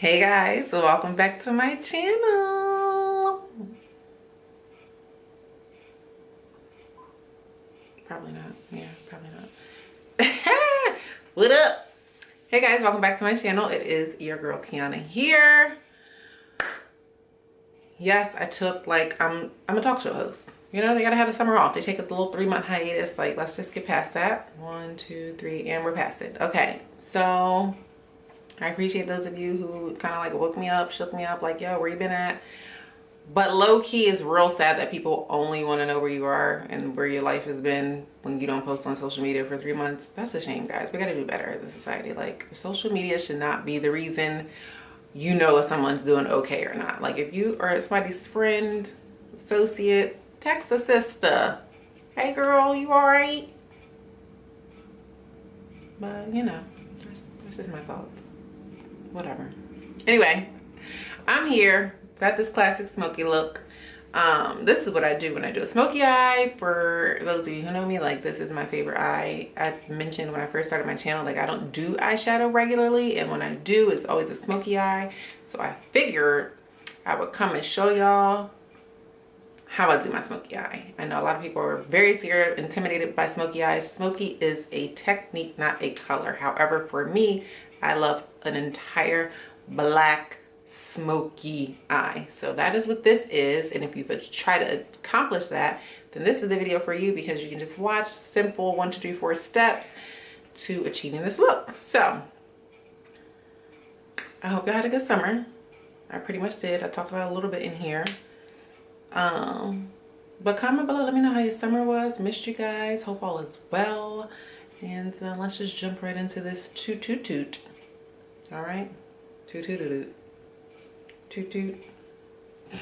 Hey guys, so welcome back to my channel. Probably not. Yeah, probably not. What up? Hey guys, welcome back to my channel. It is your girl Kiyana here. Yes, I took I'm a talk show host. You know, they gotta have the summer off. They take a little 3-month hiatus. Like, let's just get past that. 1, 2, 3, and we're past it. Okay, so I appreciate those of you who kind of like woke me up, shook me up, like, yo, where you been at? But low key, it's real sad that people only want to know where you are and where your life has been when you don't post on social media for 3 months. That's a shame, guys. We got to do better as a society. Like, social media should not be the reason you know if someone's doing okay or not. Like, if you are somebody's friend, associate, text a sister. Hey girl, you all right? But, you know, that's just my thoughts. Whatever. Anyway, I'm here. Got this classic smoky look. This is what I do when I do a smoky eye. For those of you who know me, like, this is my favorite eye. I mentioned when I first started my channel, like, I don't do eyeshadow regularly, and when I do, it's always a smoky eye. So I figured I would come and show y'all how I do my smoky eye. I know a lot of people are very scared, intimidated by smoky eyes. Smoky is a technique, not a color. However, for me, I love an entire black smoky eye. So that is what this is. And if you could try to accomplish that, then this is the video for you, because you can just watch simple 1, 2, 3, 4 steps to achieving this look. So I hope y'all had a good summer. I pretty much did. I talked about it a little bit in here. But comment below, let me know how your summer was. Missed you guys. Hope all is well. And let's just jump right into this toot toot toot. All right, toot toot toot toot toot. All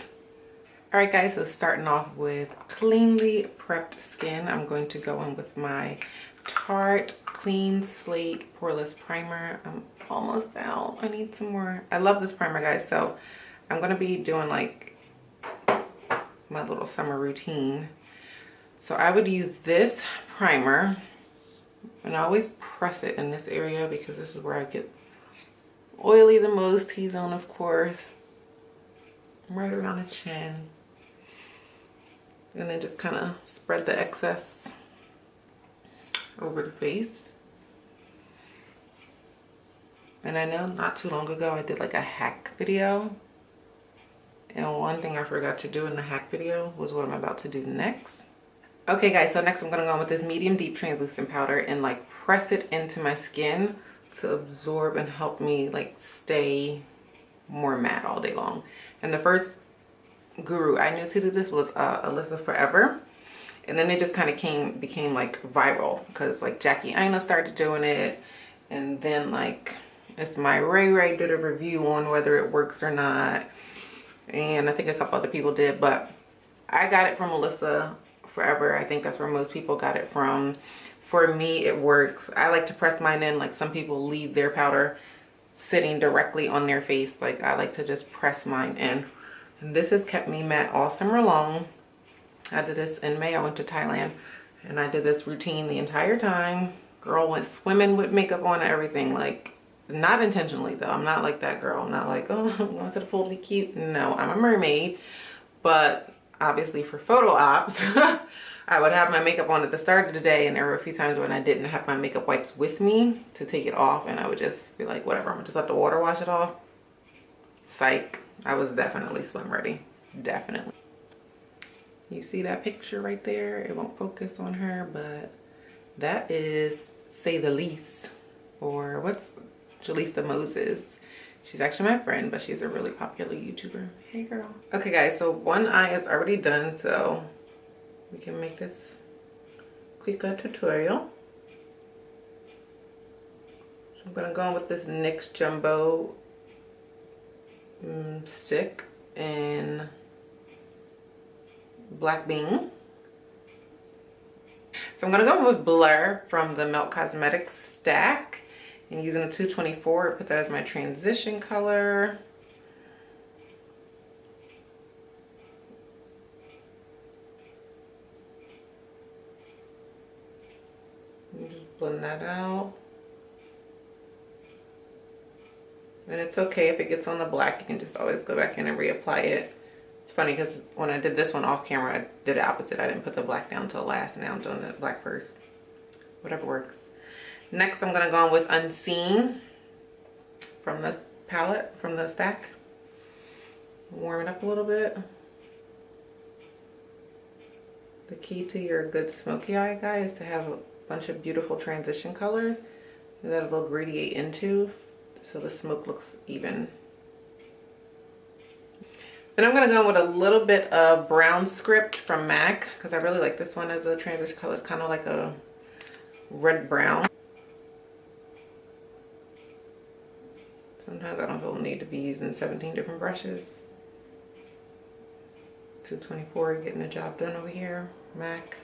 right, guys. So starting off with cleanly prepped skin, I'm going to go in with my Tarte Clean Slate Poreless Primer. I'm almost out. I need some more. I love this primer, guys. So I'm gonna be doing like my little summer routine. So I would use this primer, and I always press it in this area because this is where I get oily the most. T-zone, of course, right around the chin, and then just kind of spread the excess over the face. And I know not too long ago I did like a hack video, and one thing I forgot to do in the hack video was what I'm about to do next. Okay guys, so next I'm gonna go in with this medium deep translucent powder and like press it into my skin to absorb and help me like stay more matte all day long. And the first guru I knew to do this was Alyssa Forever, and then it just kind of became like viral because like Jackie Aina started doing it, and then like it's my Ray did a review on whether it works or not, and I think a couple other people did, but I got it from Alyssa Forever. I think that's where most people got it from. For me, it works. I like to press mine in. Like, some people leave their powder sitting directly on their face. Like, I like to just press mine in. And this has kept me matte all summer long. I did this in May. I went to Thailand, and I did this routine the entire time. Girl went swimming with makeup on and everything. Like, not intentionally though. I'm not like that girl. I'm not like, oh, I'm going to the pool to be cute. No, I'm a mermaid. But obviously for photo ops, I would have my makeup on at the start of the day, and there were a few times when I didn't have my makeup wipes with me to take it off, and I would just be like, whatever, I'm gonna just let the water wash it off. Psych. I was definitely swim ready. Definitely. You see that picture right there? It won't focus on her, but that is Say the Least, or what's Jaleesa Moses. She's actually my friend, but she's a really popular YouTuber. Hey girl. Okay guys, so one eye is already done, so we can make this quicker tutorial. So I'm gonna go in with this NYX Jumbo stick in Black Bean. So I'm gonna go in with Blur from the Melt Cosmetics stack, and using a 224, put that as my transition color. And just blend that out. And it's okay if it gets on the black. You can just always go back in and reapply it. It's funny because when I did this one off camera, I did the opposite. I didn't put the black down until last, and now I'm doing the black first. Whatever works. Next, I'm gonna go on with Unseen from this palette, from the stack. Warm it up a little bit. The key to your good smoky eye, guys, is to have a bunch of beautiful transition colors that it'll gradiate into so the smoke looks even. Then I'm gonna go in with a little bit of Brown Script from MAC because I really like this one as a transition color. It's kind of like a red brown. Sometimes I don't feel the need to be using 17 different brushes. 224 getting the job done over here, MAC.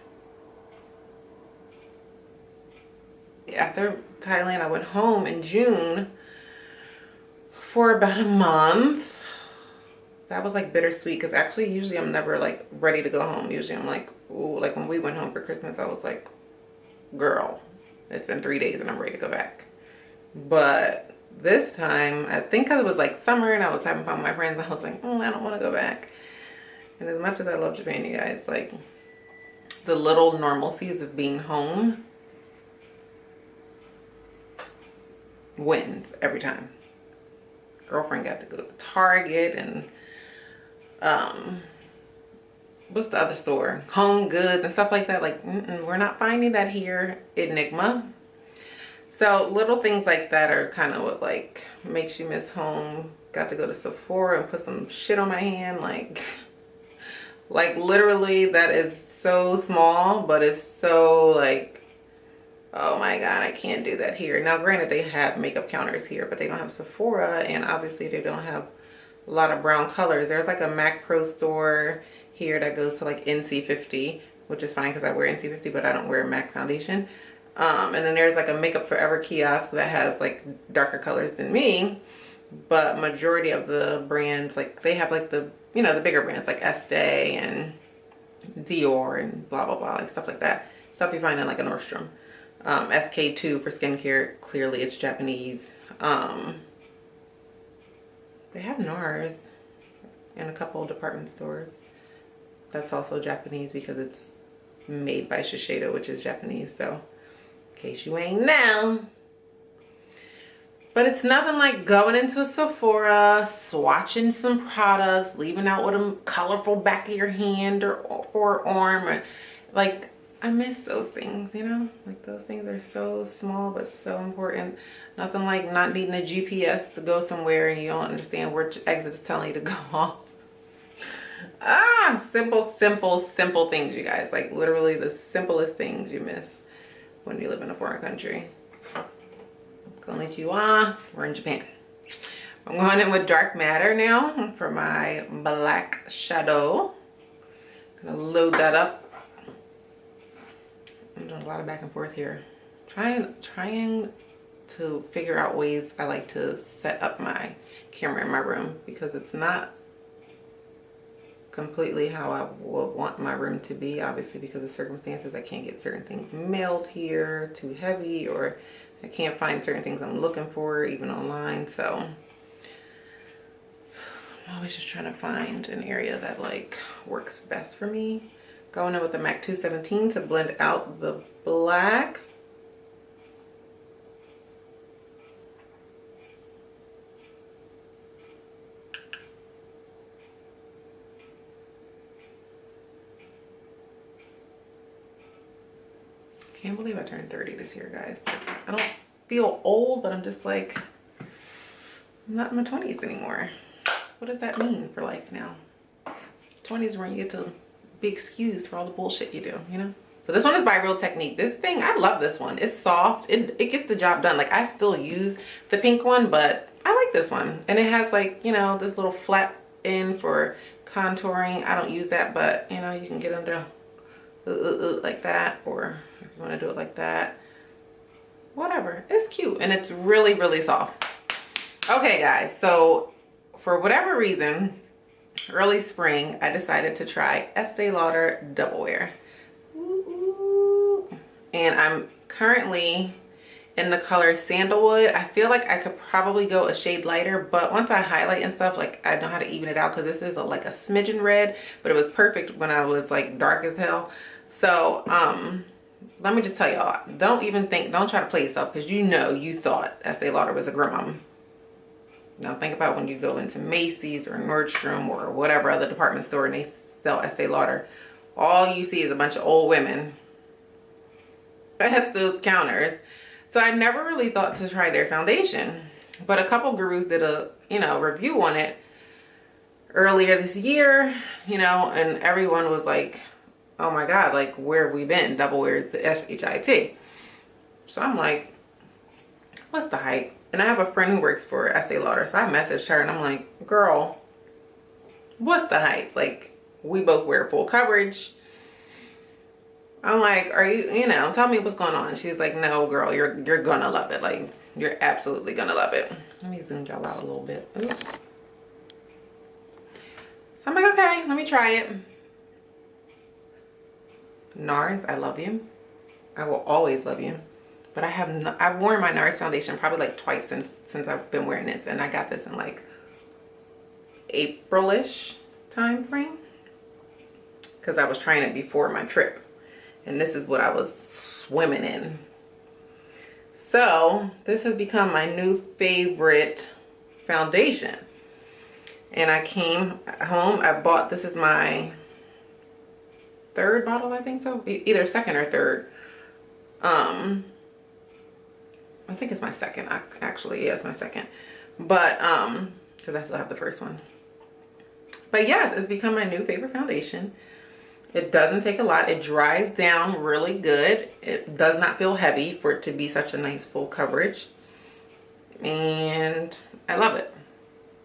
After Thailand, I went home in June for about a month. That was like bittersweet because actually usually I'm never like ready to go home. Usually I'm like, ooh, like when we went home for Christmas, I was like, girl, it's been 3 days and I'm ready to go back. But this time, I think because it was like summer and I was having fun with my friends, I was like, I don't want to go back. And as much as I love Japan, you guys, like the little normalcies of being home wins every time. Girlfriend got to go to Target and what's the other store? Home Goods and stuff like that. Like, we're not finding that here, Enigma. So little things like that are kind of what like makes you miss home. Got to go to Sephora and put some shit on my hand, like literally that is so small, but it's so like, oh my god, I can't do that here. Now granted, they have makeup counters here, but they don't have Sephora, and obviously they don't have a lot of brown colors. There's like a MAC Pro store here that goes to like NC50, which is fine because I wear NC50, but I don't wear MAC foundation. And then there's like a Makeup Forever kiosk that has like darker colors than me, but majority of the brands, like they have like the, you know, the bigger brands like Estee and Dior and blah blah blah, like stuff like that. Stuff you find in like a Nordstrom. SK2 for skincare, clearly it's Japanese. They have NARS in a couple of department stores. That's also Japanese because it's made by Shiseido, which is Japanese, so in case you ain't know. But it's nothing like going into a Sephora, swatching some products, leaving out with a colorful back of your hand or forearm. Or, like, I miss those things, you know? Like, those things are so small but so important. Nothing like not needing a GPS to go somewhere and you don't understand which exit is telling you to go off. Simple things, you guys. Like, literally the simplest things you miss when you live in a foreign country. Konnichiwa, we're in Japan. I'm going in with Dark Matter now for my black shadow. Gonna load that up. I'm doing a lot of back and forth here. Trying to figure out ways I like to set up my camera in my room because it's not completely how I would want my room to be. Obviously, because of circumstances, I can't get certain things mailed here, too heavy, or I can't find certain things I'm looking for even online. So I'm always just trying to find an area that like works best for me. Going in with the MAC 217 to blend out the black. Can't believe I turned 30 this year, guys. I don't feel old, but I'm just like, I'm not in my 20s anymore. What does that mean for life now? 20s when you get to be excused for all the bullshit you do, you know? So this one is by Real Technique. This thing, I love this one. It's soft. It gets the job done. Like, I still use the pink one, but I like this one. And it has like, you know, this little flap in for contouring. I don't use that, but you know, you can get under like that, or if you want to do it like that, whatever. It's cute and it's really soft. Okay guys, so for whatever reason, early spring, I decided to try Estee Lauder Double Wear. And I'm currently in the color Sandalwood. I feel like I could probably go a shade lighter, but once I highlight and stuff, like I know how to even it out, because this is like a smidgen red, but it was perfect when I was like dark as hell. So let me just tell y'all, don't try to play yourself, because you thought Estee Lauder was a grandmama. Now think about when you go into Macy's or Nordstrom or whatever other department store and they sell Estee Lauder. All you see is a bunch of old women at those counters. So I never really thought to try their foundation, but a couple gurus did a review on it earlier this year, and everyone was like, oh my god, like, where have we been? Double where's the SHIT? So I'm like, what's the hype? And I have a friend who works for Estee Lauder, so I messaged her and I'm like, girl, what's the hype? Like, we both wear full coverage. I'm like, are you, tell me what's going on. She's like, no, girl, you're gonna love it. Like, you're absolutely gonna love it. Let me zoom y'all out a little bit. Ooh. So I'm like, okay, let me try it. NARS, I love you. I will always love you. But I've worn my NARS foundation probably like twice since I've been wearing this, and I got this in like April-ish time frame, because I was trying it before my trip. And this is what I was swimming in. So this has become my new favorite foundation. And I came home, this is my third bottle, I think so. Either second or third. I think it's my second, actually. Yeah, it's my second. But, because I still have the first one. But yes, it's become my new favorite foundation. It doesn't take a lot. It dries down really good. It does not feel heavy for it to be such a nice full coverage. And I love it.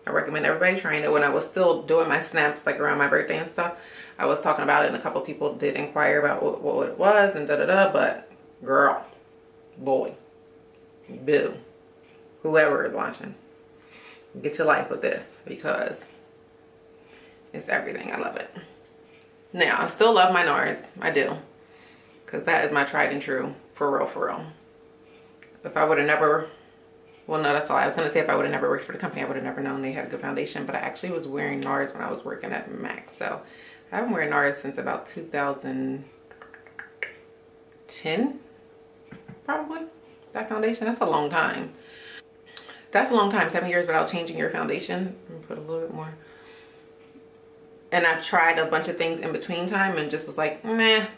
I recommend everybody trying it. When I was still doing my snaps, like around my birthday and stuff, I was talking about it, and a couple people did inquire about what it was and da-da-da. But girl, boy, boo, whoever is watching, get your life with this, because it's everything. I love it. Now, I still love my NARS. I do. Because that is my tried and true. For real, for real. If I would have never... Well, no, that's all. I was going to say, if I would have never worked for the company, I would have never known they had a good foundation. But I actually was wearing NARS when I was working at Mac. So, I've been wearing NARS since about 2010. Probably. That foundation. That's a long time. That's a long time. 7 years without changing your foundation. Let me put a little bit more. And I've tried a bunch of things in between time and just was like, meh.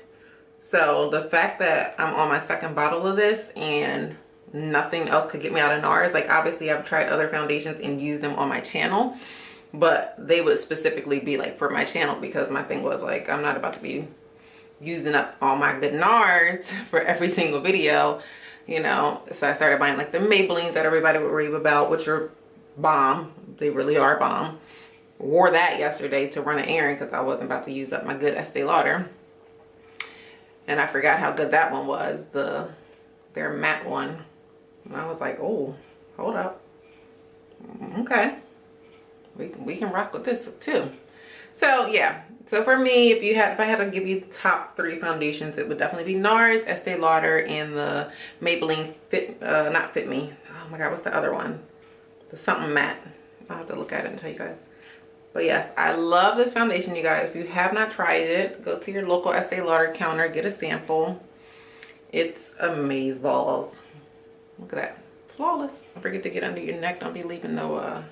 So the fact that I'm on my second bottle of this and nothing else could get me out of NARS, like obviously I've tried other foundations and used them on my channel, but they would specifically be like for my channel, because my thing was like, I'm not about to be using up all my good NARS for every single video, So I started buying like the Maybellines that everybody would rave about, which are bomb. They really are bomb. Wore that yesterday to run an errand because I wasn't about to use up my good Estee Lauder. And I forgot how good that one was, their matte one. And I was like, oh, hold up. Okay. We can rock with this too. So yeah. So for me, if I had to give you top 3 foundations, it would definitely be NARS, Estee Lauder, and the Maybelline not Fit Me. Oh my god, what's the other one? The something matte. I'll have to look at it and tell you guys. But yes, I love this foundation, you guys. If you have not tried it, go to your local Estee Lauder counter, get a sample. It's amazeballs. Look at that. Flawless. Don't forget to get under your neck. Don't be leaving no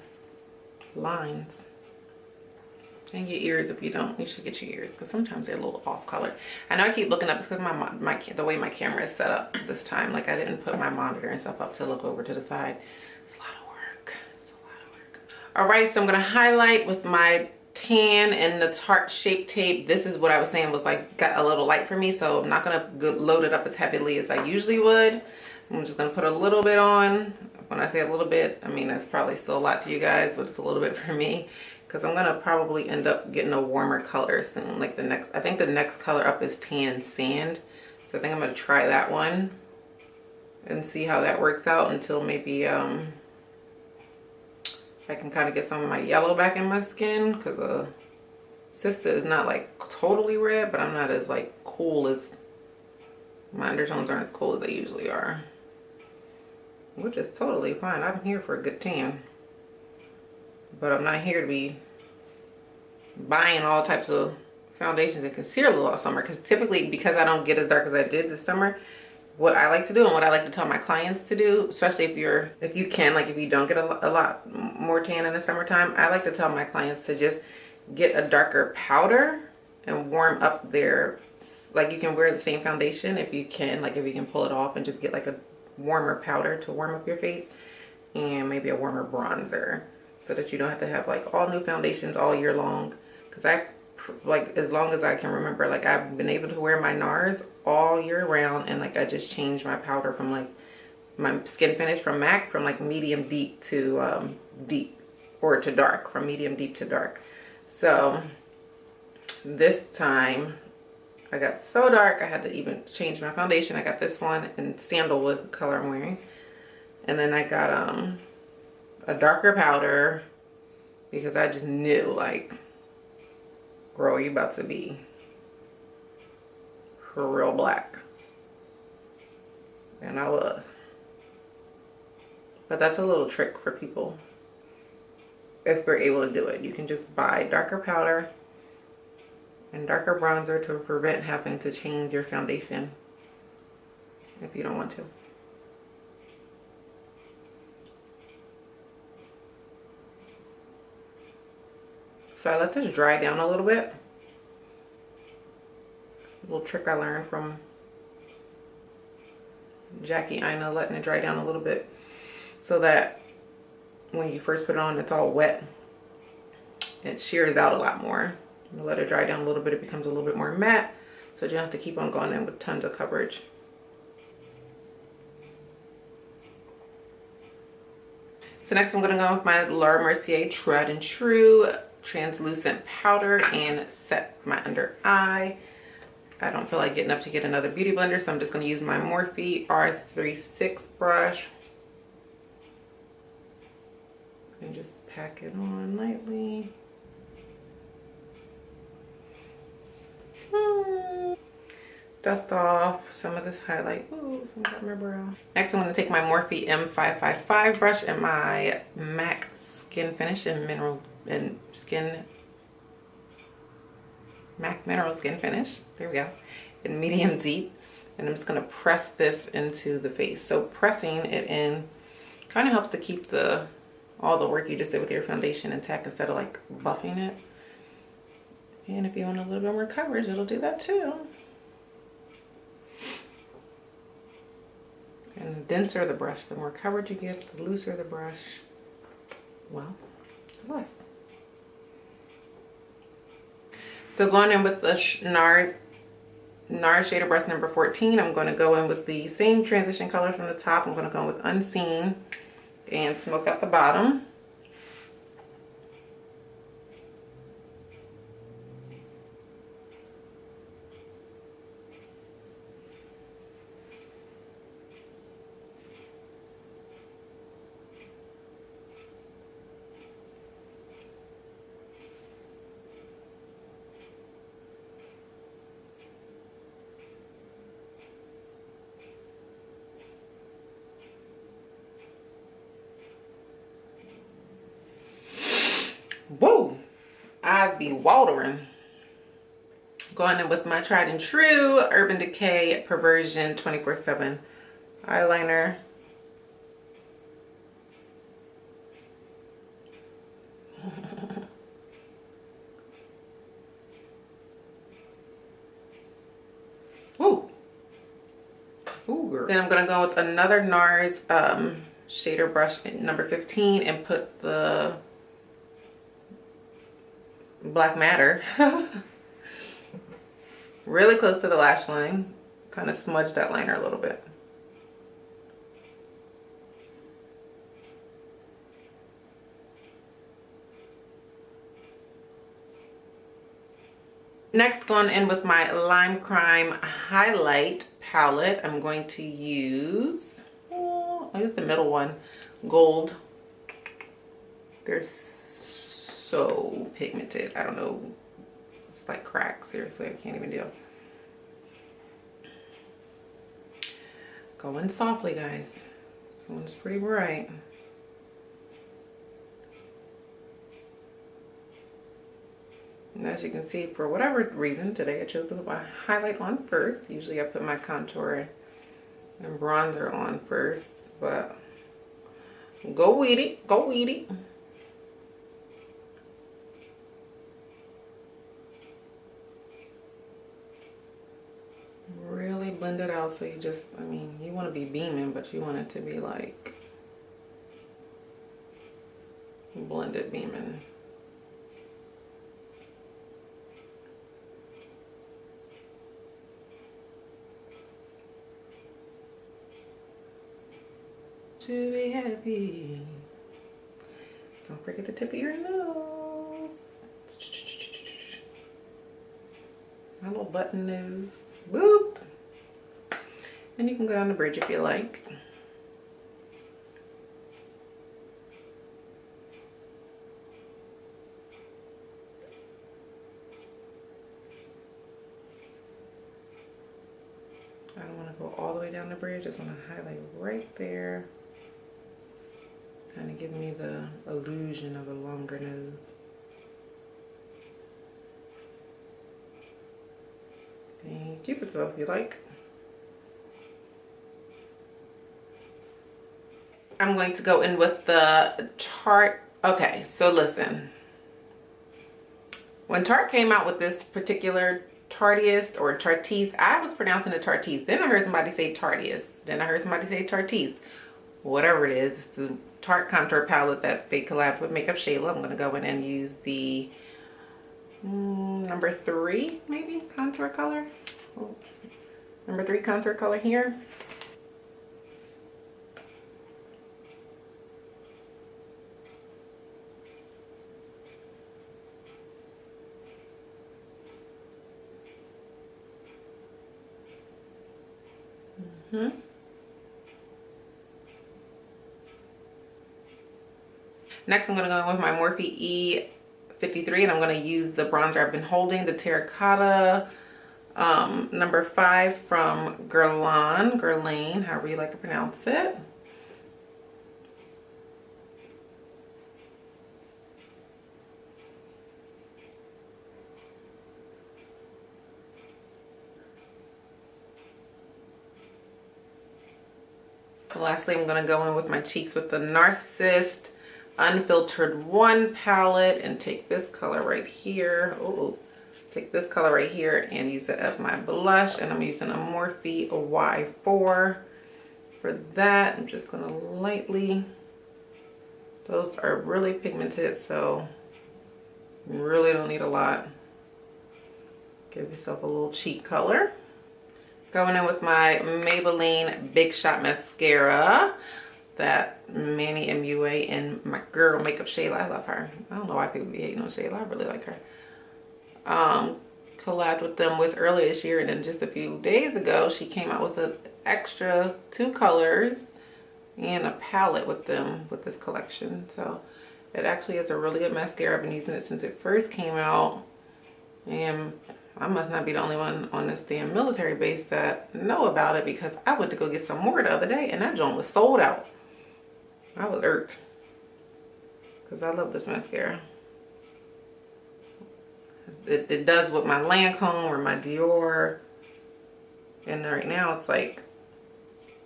lines. And your ears, if you don't, you should get your ears, because sometimes they're a little off color. I know I keep looking up. It's because the way my camera is set up this time. Like I didn't put my monitor and stuff up to look over to the side. It's a lot of work. It's a lot of work. All right, so I'm gonna highlight with my tan and the heart shaped tape. This is what I was saying was like got a little light for me, so I'm not gonna load it up as heavily as I usually would. I'm just gonna put a little bit on. When I say a little bit, I mean that's probably still a lot to you guys, but it's a little bit for me, because I'm gonna probably end up getting a warmer color soon. Like I think the next color up is tan sand, so I think I'm gonna try that one and see how that works out until maybe I can kind of get some of my yellow back in my skin, because Sister is not like totally red, but I'm not as like cool as, my undertones aren't as cool as they usually are. which is totally fine. I'm here for a good tan, but I'm not here to be buying all types of foundations and concealers all summer, because typically, because I don't get as dark as I did this summer, what I like to do and what I like to tell my clients to do, especially if you can, like if you don't get a lot more tan in the summertime, I like to tell my clients to just get a darker powder and warm up their, like you can wear the same foundation if you can, like if you can pull it off and just get like a warmer powder to warm up your face and maybe a warmer bronzer, so that you don't have to have like all new foundations all year long. Because I, like, as long as I can remember, like I've been able to wear my NARS all year round, and like I just changed my powder from like my skin finish from MAC from like medium deep to deep, or to dark, from medium deep to dark. So this time I got so dark I had to even change my foundation. I got this one in sandalwood color I'm wearing, and then I got a darker powder because I just knew, like, girl, you about to be real black. And I was. But that's a little trick for people. If we're able to do it, you can just buy darker powder and darker bronzer to prevent having to change your foundation if you don't want to. So I let this dry down a little bit. A little trick I learned from Jackie Ina, letting it dry down a little bit so that when you first put it on, it's all wet. It shears out a lot more. You let it dry down a little bit, it becomes a little bit more matte, so you don't have to keep on going in with tons of coverage. So next I'm going to go with my Laura Mercier Tried and True translucent powder and set my under eye. I don't feel like getting up to get another beauty blender, so I'm just going to use my Morphe R36 brush and just pack it on lightly. Dust off some of this highlight. Ooh, some got my brow. Next, I'm going to take my Morphe M555 brush and my MAC Skin Finish and MAC Mineral Skin Finish. There we go. In medium deep. And I'm just going to press this into the face. So pressing it in kind of helps to keep all the work you just did with your foundation intact instead of like buffing it. And if you want a little bit more coverage, it'll do that too. And the denser the brush, the more coverage you get, the looser the brush, well, the less. So going in with the NARS Shade of Brush number 14, I'm going to go in with the same transition color from the top. I'm going to go in with Unseen and Smoke at the bottom. Whoa, I'd be watering. Going in with my Tried and True Urban Decay Perversion 24/7 eyeliner. Ooh. Ooh, girl. Then I'm gonna go with another NARS shader brush number 15 and put the Black Matter really close to the lash line. Kind of smudge that liner a little bit. Next, going in with my Lime Crime highlight palette, I'm going to use, I'll use the middle one, Gold. They're so pigmented. I don't know. It's like crack. Seriously, I can't even deal. Going softly, guys. one's pretty bright. And as you can see, for whatever reason, today I chose to put my highlight on first. Usually I put my contour and bronzer on first, but go with it, go with it. Really blend it out so you just, I mean, you want to be beaming, but you want it to be like blended beaming. To be happy. Don't forget the tip of your nose. My little button nose. Boop. And you can go down the bridge if you like. I don't want to go all the way down the bridge. I just want to highlight right there. Kind of give me the illusion of a longer nose. And Cupid's bow if you like. I'm going to go in with the Tarte. Okay, so listen. When Tarte came out with this particular Tarteist or Tarteist, I was pronouncing it Tarteist. Then I heard somebody say Tarteist. Then I heard somebody say Tarteist. Whatever it is, it's the Tarte contour palette that they collabed with Makeup Shayla. I'm going to go in and use the number 3 maybe contour color. Oh, number 3 contour color here. Next, I'm going to go in with my Morphe E53, and I'm going to use the bronzer I've been holding, the Terracotta number 5 from Guerlain, however you like to pronounce it. Lastly, I'm going to go in with my cheeks with the Narcissist Unfiltered 1 palette and take this color right here. Oh, take this color right here and use it as my blush. And I'm using a Morphe Y4 for that. I'm just going to lightly, those are really pigmented, so you really don't need a lot. Give yourself a little cheek color. Going in with my Maybelline Big Shot Mascara. That Manny MUA and my girl Makeup Shayla. I love her. I don't know why people be hating on Shayla. I really like her. Collabed with them with earlier this year, and then just a few days ago she came out with an extra 2 colors and a palette with them with this collection. So it actually is a really good mascara. I've been using it since it first came out, and I must not be the only one on this damn military base that know about it, because I went to go get some more the other day and that joint was sold out. I was irked because I love this mascara. It does with my Lancome or my Dior, and right now it's like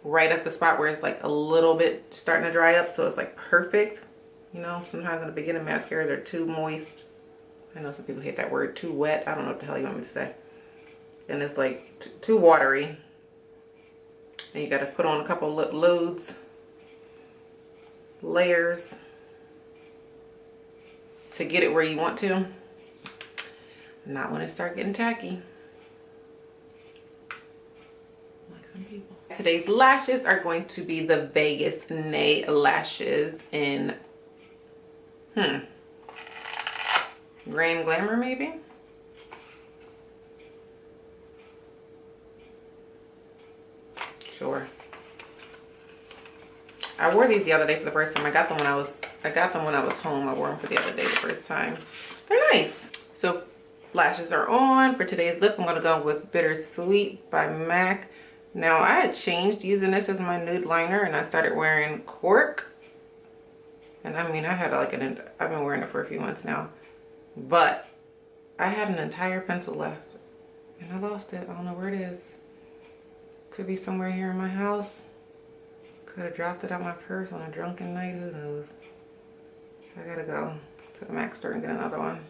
right at the spot where it's like a little bit starting to dry up, so it's like perfect. You know, sometimes in the beginning mascaras are too moist. I know some people hate that word, too wet. I don't know what the hell you want me to say. And it's like too watery. And you got to put on a couple loads, layers to get it where you want to. Not when it starts getting tacky. Like some people. Today's lashes are going to be the Vegas Nay lashes in Grand Glamour, maybe? Sure. I wore these the other day for the first time. I got them when I was home. I wore them for the other day the first time. They're nice. So lashes are on. For today's lip, I'm gonna go with Bittersweet by MAC. Now I had changed using this as my nude liner and I started wearing cork. And I mean, I had like I've been wearing it for a few months now, but I had an entire pencil left and I lost it. I don't know where it is. Could be somewhere here in my house. Could have dropped it out my purse on a drunken night, who knows. So I gotta go to the MAC store and get another one.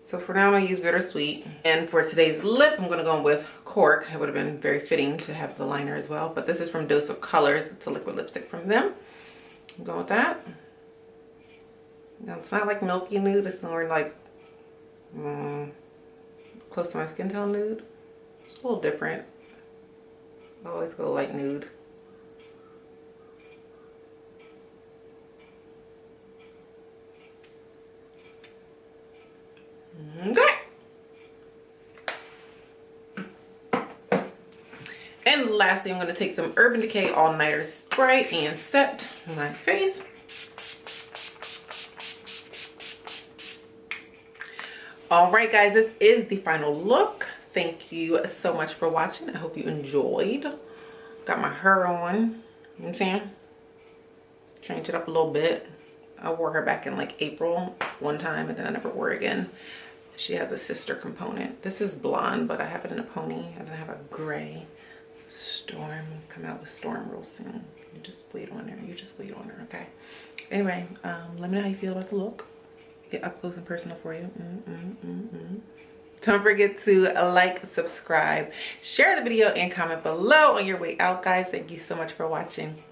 So for now, I'm gonna use Bittersweet. And for today's lip, I'm gonna go with Cork. It would have been very fitting to have the liner as well, but this is from Dose of Colors. It's a liquid lipstick from them. I'm going with that. Now it's not like milky nude, it's more like close to my skin tone nude. It's a little different. I always go light nude. Okay. And lastly, I'm going to take some Urban Decay All Nighter Spray and set my face. All right, guys, this is the final look. Thank you so much for watching. I hope you enjoyed. Got my hair on. You know what I'm saying? Changed it up a little bit. I wore her back in like April one time and then I never wore her again. She has a sister component. This is blonde, but I have it in a pony. I didn't have a gray. Storm, come out with Storm real soon. You just wait on her. You just wait on her, okay? Anyway, let me know how you feel about the look. Get up close and personal for you. Don't forget to like, subscribe, share the video, and comment below on your way out, guys. Thank you so much for watching.